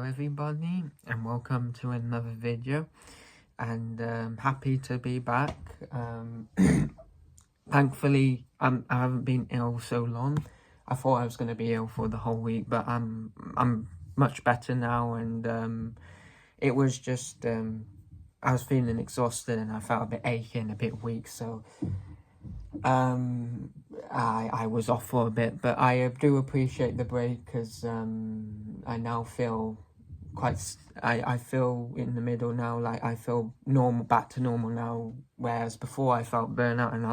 everybody, and welcome to another video, and happy to be back. Thankfully I haven't been ill so long. I thought I was going to be ill for the whole week, but I'm much better now, and it was just I was feeling exhausted and I felt a bit achy and a bit weak, so I was off for a bit, but I do appreciate the break because I now feel I feel in the middle now, like I feel normal, back to normal now, whereas before I felt burnout, and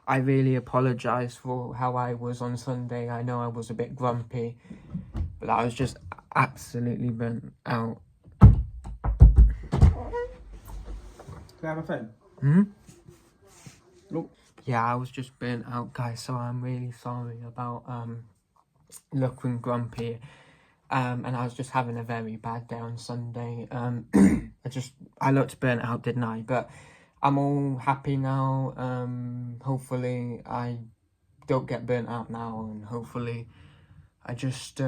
I really apologise for how I was on Sunday. I know I was a bit grumpy, but I was just absolutely burnt out. Can I have a pen? Look. Yeah, I was just burnt out, guys, so I'm really sorry about looking grumpy. And I was just having a very bad day on Sunday. I looked burnt out, didn't I? But I'm all happy now. Hopefully I don't get burnt out now, and hopefully I just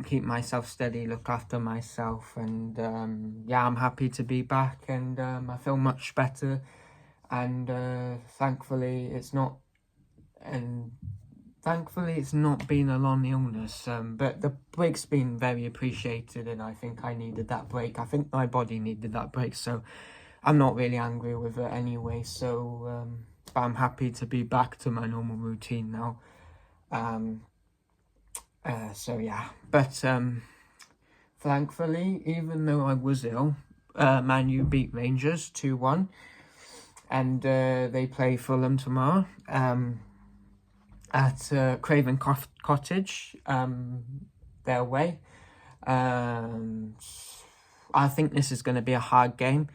keep myself steady, look after myself, and yeah, I'm happy to be back, and I feel much better. And thankfully it's not been a long illness, but the break's been very appreciated, and I think I needed that break. I think my body needed that break, so I'm not really angry with it anyway. So but I'm happy to be back to my normal routine now. So yeah, but thankfully, even though I was ill, Man U beat Rangers 2-1. And they play Fulham tomorrow at Craven Cottage, their way. I think this is going to be a hard game.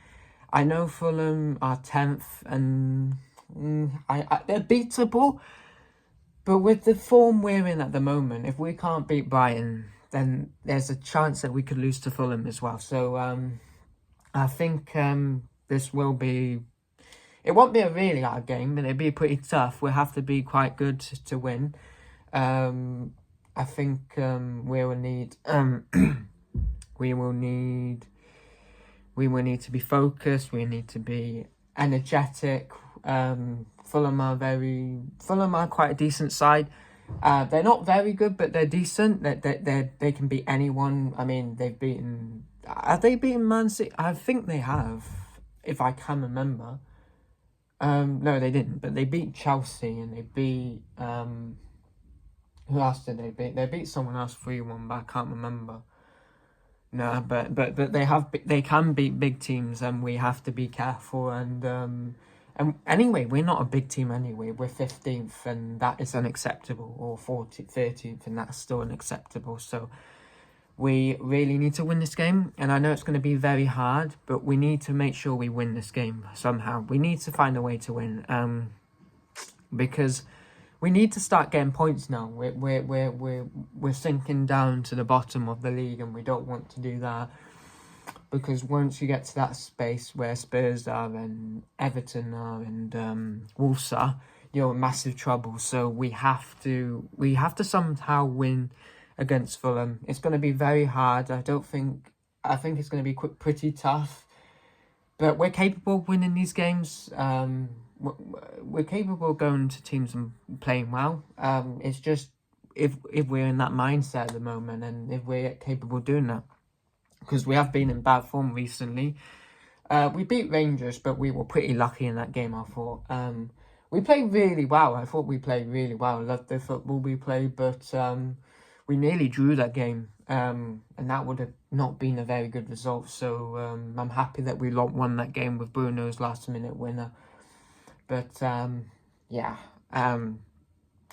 I know Fulham are 10th, and they're beatable, but with the form we're in at the moment, if we can't beat Brighton, then there's a chance that we could lose to Fulham as well. So I think this will be... It won't be a really hard game, but it'll be pretty tough. We'll have to be quite good to win. I think we will need to be focused. We need to be energetic. Fulham are quite a decent side. They're not very good, but they're decent. They can beat anyone. I mean, have they beaten Man City? I think they have, if I can remember. No, they didn't, but they beat Chelsea, and they beat who else did they beat? They beat someone else 3-1, but I can't remember. No, but they can beat big teams, and we have to be careful. And anyway, we're not a big team anyway. We're 15th, and that is unacceptable, or 13th, and that's still unacceptable. So we really need to win this game, and I know it's going to be very hard, but we need to make sure we win this game somehow. We need to find a way to win, because we need to start getting points now. We're sinking down to the bottom of the league, and we don't want to do that, because once you get to that space where Spurs are and Everton are and Wolves are, you're in massive trouble. So we have to somehow win against Fulham. It's going to be very hard. I think it's going to be pretty tough, but we're capable of winning these games. We're capable of going to teams and playing well. It's just if we're in that mindset at the moment, and if we're capable of doing that, because we have been in bad form recently. We beat Rangers, but we were pretty lucky in that game, I thought. We played really well. I thought we played really well. I loved the football we played, but we nearly drew that game, and that would have not been a very good result. So I'm happy that we won that game with Bruno's last-minute winner. But yeah,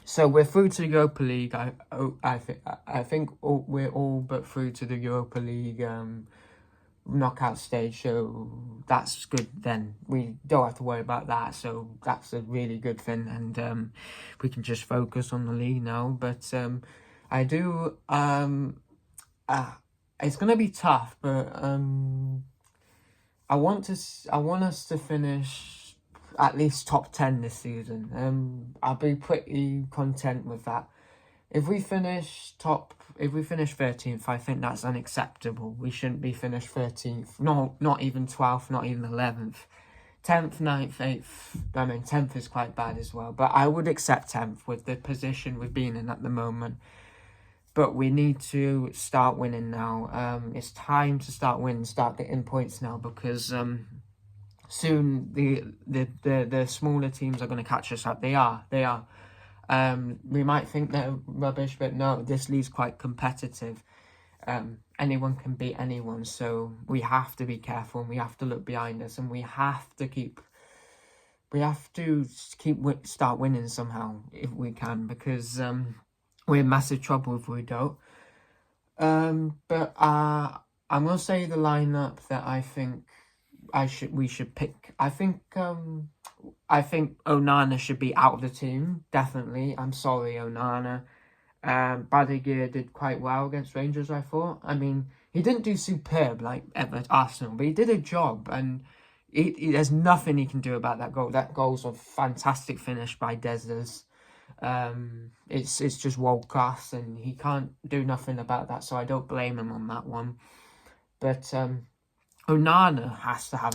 so we're through to the Europa League. I think we're all but through to the Europa League knockout stage. So that's good. Then we don't have to worry about that. So that's a really good thing, and we can just focus on the league now. But I do, it's going to be tough, but I want us to finish at least top 10 this season. I'll be pretty content with that. If we finish top if we finish 13th, I think that's unacceptable. We shouldn't be finished 13th. No, not even 12th, not even 11th. 10th, 9th, 8th. I mean, 10th is quite bad as well. But I would accept 10th with the position we've been in at the moment. But we need to start winning now. It's time to start winning, start getting points now, because soon the smaller teams are going to catch us up. They are. We might think they're rubbish, but no, this league's quite competitive. Anyone can beat anyone, so we have to be careful, and we have to look behind us, and we have to start winning somehow if we can, because we're in massive trouble if we don't. But I'm gonna say the lineup that I think we should pick. I think Onana should be out of the team, definitely. I'm sorry, Onana. Bayındır did quite well against Rangers, I thought. I mean, he didn't do superb like ever at Arsenal, but he did a job, and there's nothing he can do about that goal. That goal's a fantastic finish by Dezers. It's just world class, and he can't do nothing about that, so I don't blame him on that one. But Onana has to have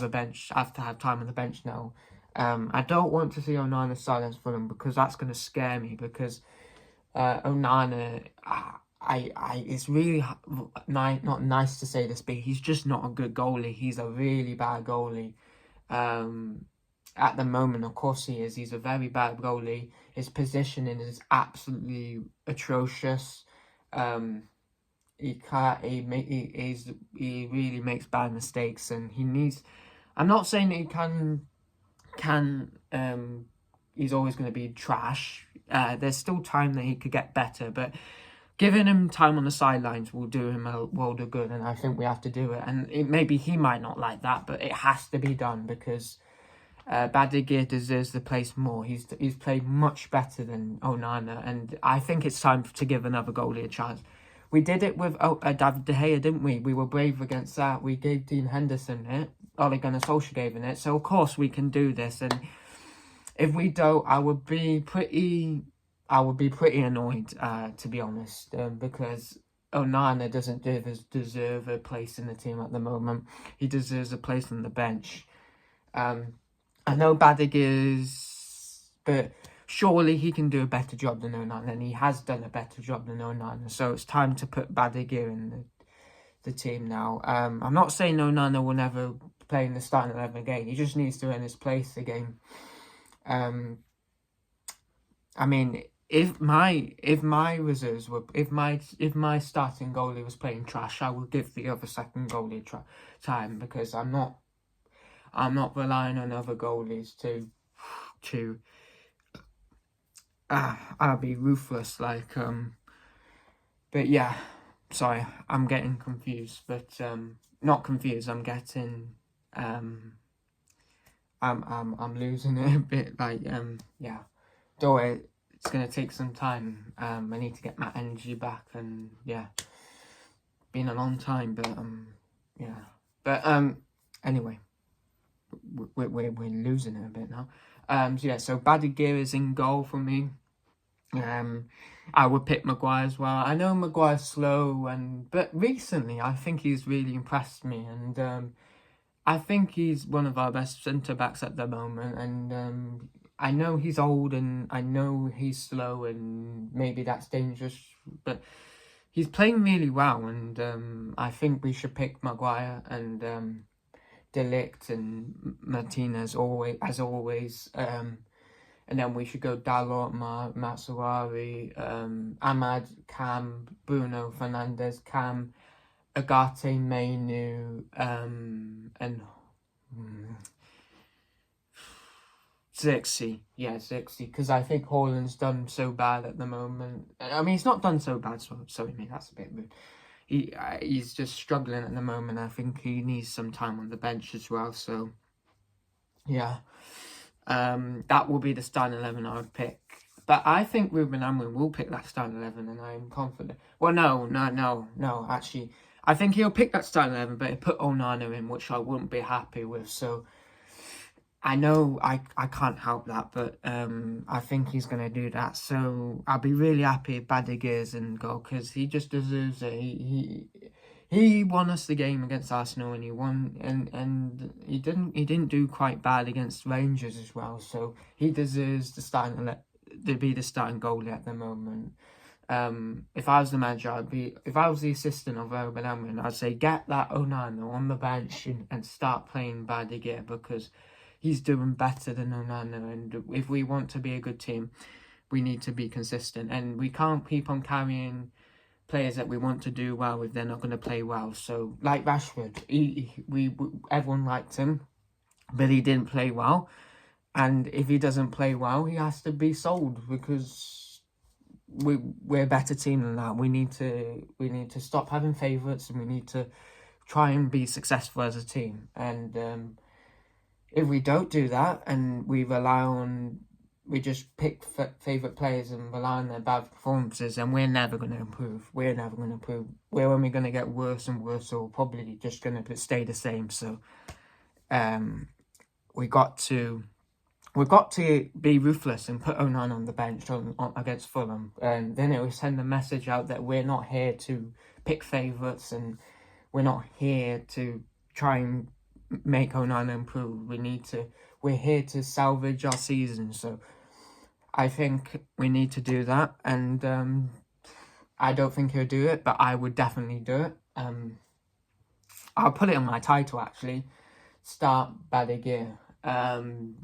time on the bench now. I don't want to see Onana start against Fulham, because that's going to scare me, because Onana, it's really not nice to say this, but he's just not a good goalie. He's a really bad goalie. At the moment, of course he is. He's a very bad goalie. His positioning is absolutely atrocious. He really makes bad mistakes, and he needs. I'm not saying that he can. He's always going to be trash. There's still time that he could get better, but giving him time on the sidelines will do him a world of good, and I think we have to do it. And maybe he might not like that, but it has to be done, because Bayındır deserves the place more. He's played much better than Onana, and I think it's time to give another goalie a chance. We did it with David De Gea, didn't we? We were brave against that. We gave Dean Henderson it. Ole Gunnar Solskjaer gave him it. So, of course, we can do this. And if we don't, I would be pretty annoyed, to be honest, because Onana doesn't deserve a place in the team at the moment. He deserves a place on the bench. I know Bayındır's, but surely he can do a better job than Onana, and he has done a better job than Onana. So it's time to put Bayındır in the team now. I'm not saying Onana will never play in the starting 11 again. He just needs to earn his place again. I mean, if my reserves were, if my starting goalie was playing trash, I would give the other second goalie time, because I'm not relying on other goalies to I'll be ruthless, like but yeah, sorry, I'm getting confused, but not confused, I'm getting I'm losing it a bit, like yeah, don't worry, it's gonna take some time. I need to get my energy back, and yeah, been a long time, but yeah, but anyway, we're losing it a bit now. So yeah, so Bayındır is in goal for me. I would pick Maguire as well. I know Maguire's slow, but recently I think he's really impressed me, and I think he's one of our best centre backs at the moment. And I know he's old, and I know he's slow, and maybe that's dangerous, but he's playing really well, and I think we should pick Maguire and De Ligt and Martinez as always. And then we should go Dalot, Matsouari, Ahmad, Cam, Bruno Fernandes, Cam, Agate, Mainu, and Zirkzee. Yeah, Zirkzee, because I think Haaland's done so bad at the moment. I mean, he's not done so bad, sorry mate, that's a bit rude. He's just struggling at the moment. I think he needs some time on the bench as well, so yeah. That will be the starting 11 I would pick. But I think Ruben Amorim will pick that starting 11, and I'm confident. Well, no, actually. I think he'll pick that starting 11, but he'll put Onana in, which I wouldn't be happy with. So I know I can't help that, but I think he's going to do that. So I'll be really happy if Bayındır's in goal, because he just deserves it. He won us the game against Arsenal, and he won, and he didn't do quite bad against Rangers as well. So he deserves to be the starting goalie at the moment. If I was the manager, if I was the assistant of Oban, I'd say get that Onana on the bench and start playing Bayındır, because he's doing better than Onana, and if we want to be a good team, we need to be consistent, and we can't keep on carrying players that we want to do well if they're not going to play well. So, like Rashford, everyone liked him, but he didn't play well, and if he doesn't play well, he has to be sold, because we're a better team than that. We need to stop having favourites, and we need to try and be successful as a team. And if we don't do that, and we just pick favourite players and rely on their bad performances, and we're never going to improve. We're only going to get worse and worse, or probably just going to stay the same. So we got to be ruthless and put Onana on the bench on against Fulham, and then it will send a message out that we're not here to pick favourites, and we're not here to try and make Onana improve. We're here to salvage our season. So I think we need to do that, and I don't think he'll do it, but I would definitely do it. I'll put it in my title, actually. Start Bayındır.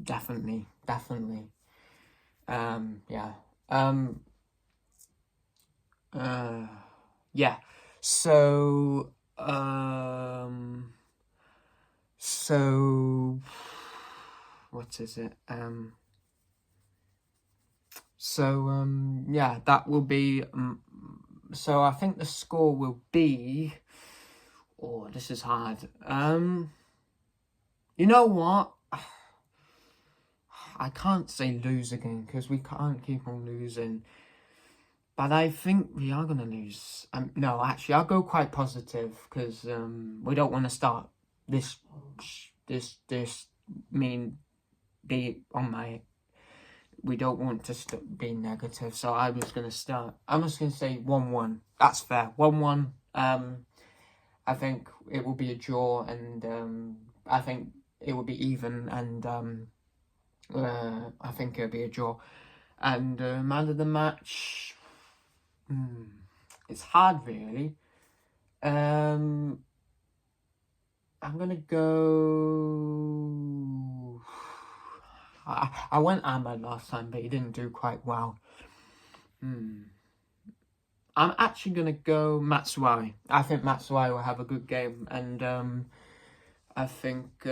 Definitely. Yeah. Yeah. So what is it? Yeah, that will be. So I think the score will be. Oh, this is hard. You know what? I can't say lose again, because we can't keep on losing. But I think we are going to lose. No, actually, I'll go quite positive, because we don't want to start this be on my. We don't want to be negative, so I'm just going to say 1-1. That's fair. 1-1. I think it will be a draw, and I think it will be even, and I think it'll be a draw. And man of the match, it's hard, really. I'm gonna go. I went Ahmed last time, but he didn't do quite well. I'm actually gonna go Matsuai. I think Matsuai will have a good game, and I think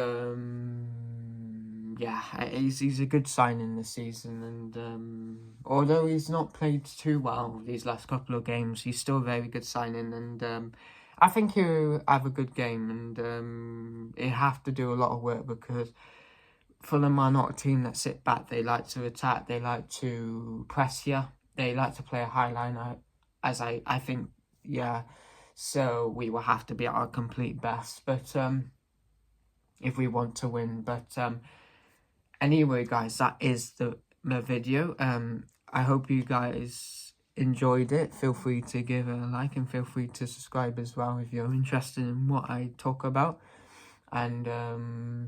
yeah, he's a good signing this season, and although he's not played too well these last couple of games, he's still a very good signing, and I think he'll have a good game, and he'll have to do a lot of work, because Fulham are not a team that sit back. They like to attack, they like to press you, they like to play a high line, as I think, yeah, so we will have to be at our complete best, but if we want to win. But anyway, guys, that is the video. I hope you guys enjoyed it. Feel free to give a like, and feel free to subscribe as well if you're interested in what I talk about. And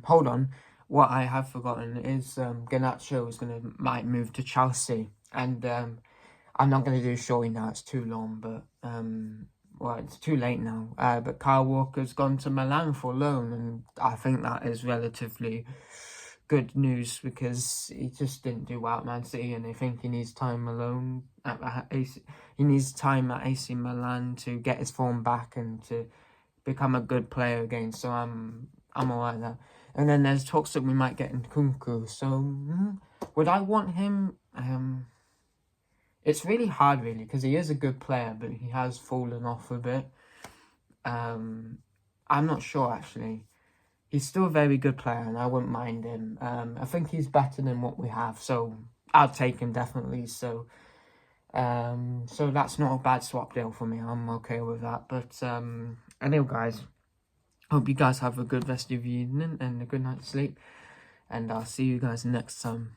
hold on, what I have forgotten is Garnacho might move to Chelsea, and I'm not going to do a story now, it's too long, but well, it's too late now. But Kyle Walker's gone to Milan for loan, and I think that is relatively good news, because he just didn't do well at Man City, and I think he needs time alone. He needs time at AC Milan to get his form back and to become a good player again. So I'm alright there. And then there's talks that we might get Nkunku. So would I want him? It's really hard, really, because he is a good player, but he has fallen off a bit. I'm not sure, actually. He's still a very good player, and I wouldn't mind him. I think he's better than what we have, so I'll take him, definitely. So that's not a bad swap deal for me. I'm okay with that. But anyway, guys, hope you guys have a good rest of your evening and a good night's sleep. and I'll see you guys next time.